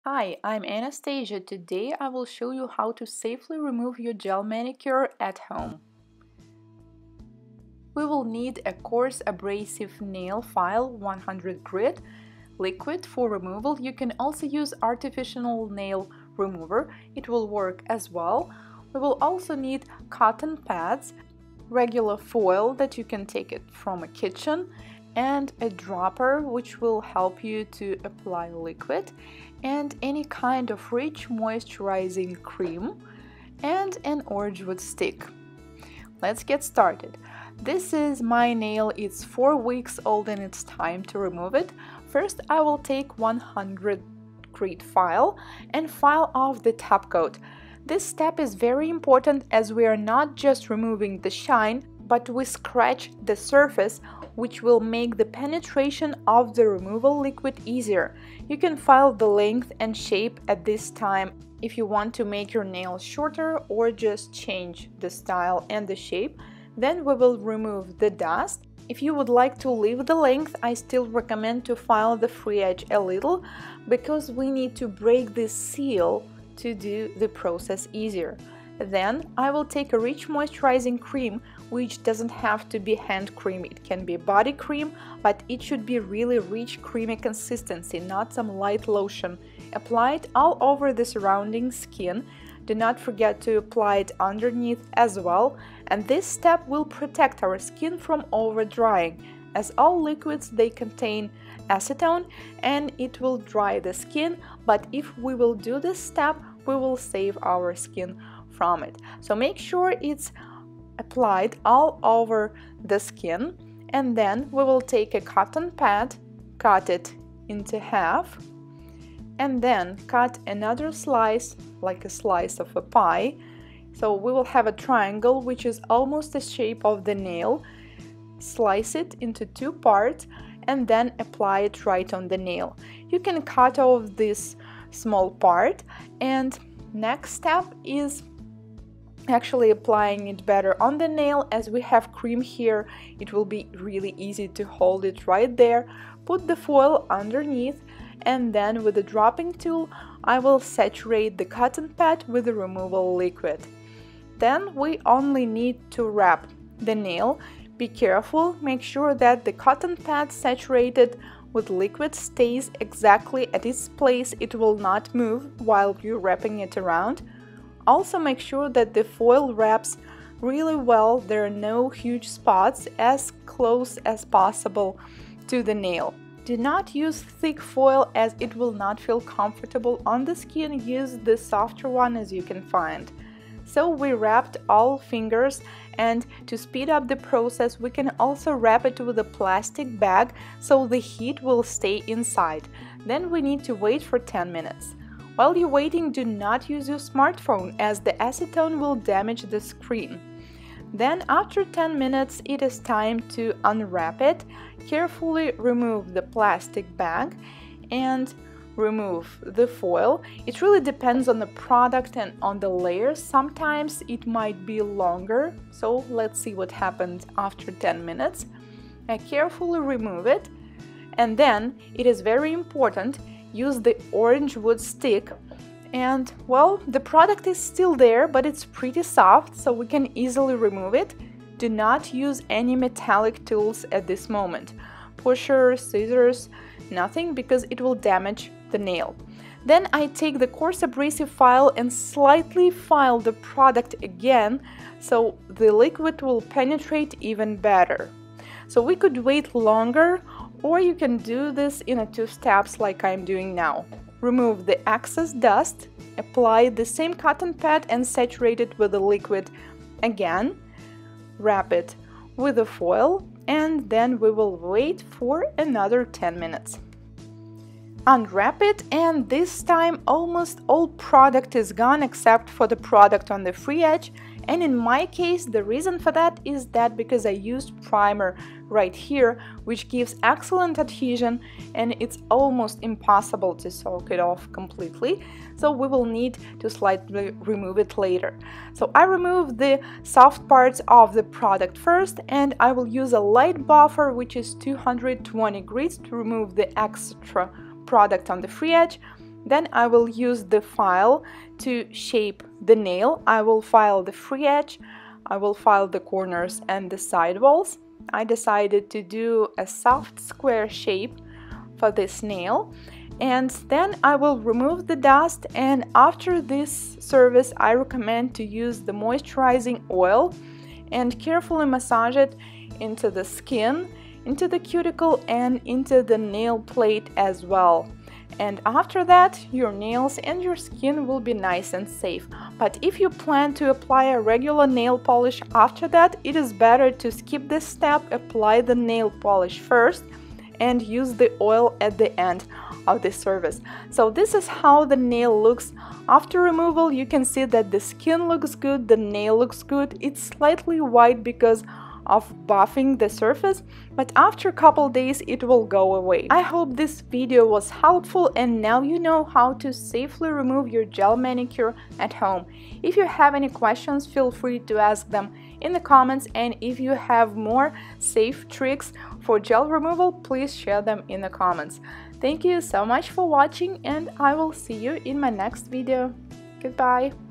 Hi, I'm Anastasia. Today I will show you how to safely remove your gel manicure at home. We will need a coarse abrasive nail file 100 grit, liquid for removal. You can also use artificial nail remover, it will work as well. We will also need cotton pads, regular foil that you can take it from a kitchen, and a dropper which will help you to apply liquid, and any kind of rich moisturizing cream, and an orange wood stick. Let's get started. This is my nail, it's 4 weeks old and it's time to remove it. First I will take 100 grit file and file off the top coat. This step is very important as we are not just removing the shine, but we scratch the surface, which will make the penetration of the removal liquid easier. You can file the length and shape at this time if you want to make your nail shorter or just change the style and the shape. Then we will remove the dust. If you would like to leave the length, I still recommend to file the free edge a little because we need to break this seal to do the process easier. Then I will take a rich moisturizing cream, which doesn't have to be hand cream, it can be body cream, but it should be really rich creamy consistency, not some light lotion. Apply it all over the surrounding skin. Do not forget to apply it underneath as well, and this step will protect our skin from over drying, as all liquids they contain acetone and it will dry the skin, but if we will do this step, we will save our skin from it. So make sure it's applied all over the skin, and then we will take a cotton pad, cut it into half, and then cut another slice like a slice of a pie. So we will have a triangle which is almost the shape of the nail. Slice it into 2 parts and then apply it right on the nail. You can cut off this small part, and next step is actually applying it better on the nail. As we have cream here, it will be really easy to hold it right there. Put the foil underneath, and then with the dropping tool I will saturate the cotton pad with the removal liquid. Then we only need to wrap the nail. Be careful, make sure that the cotton pad saturated with liquid stays exactly at its place, it will not move while you're wrapping it around. Also make sure that the foil wraps really well, there are no huge spots, as close as possible to the nail. Do not use thick foil as it will not feel comfortable on the skin, use the softer one as you can find. So we wrapped all fingers, and to speed up the process we can also wrap it with a plastic bag so the heat will stay inside. Then we need to wait for 10 minutes. While you're waiting, do not use your smartphone as the acetone will damage the screen. Then after 10 minutes it is time to unwrap it. Carefully remove the plastic bag and remove the foil. It really depends on the product and on the layers. Sometimes it might be longer, so let's see what happened after 10 minutes. Carefully remove it, and then it is very important, use the orange wood stick, and well, the product is still there but it's pretty soft, so we can easily remove it. Do not use any metallic tools at this moment, pushers, scissors, nothing, because it will damage the nail. Then I take the coarse abrasive file and slightly file the product again so the liquid will penetrate even better. So we could wait longer, or you can do this in 2 steps like I'm doing now. Remove the excess dust, apply the same cotton pad and saturate it with the liquid again, wrap it with the foil, and then we will wait for another 10 minutes. Unwrap it, and this time almost all product is gone except for the product on the free edge, and in my case the reason for that is that because I used primer right here, which gives excellent adhesion and it's almost impossible to soak it off completely, so we will need to slightly remove it later. So I remove the soft parts of the product first, and I will use a light buffer which is 220 grits to remove the extra product on the free edge. Then I will use the file to shape the nail. I will file the free edge, I will file the corners and the side walls. I decided to do a soft square shape for this nail, and then I will remove the dust, and after this service I recommend to use the moisturizing oil and carefully massage it into the skin, into the cuticle and into the nail plate as well. And after that, your nails and your skin will be nice and safe. But if you plan to apply a regular nail polish after that, it is better to skip this step, apply the nail polish first and use the oil at the end of the service. So this is how the nail looks. After removal, you can see that the skin looks good, the nail looks good. It's slightly white because of buffing the surface, but after a couple days it will go away. I hope this video was helpful and now you know how to safely remove your gel manicure at home. If you have any questions, feel free to ask them in the comments, and if you have more safe tricks for gel removal, please share them in the comments. Thank you so much for watching and I will see you in my next video. Goodbye!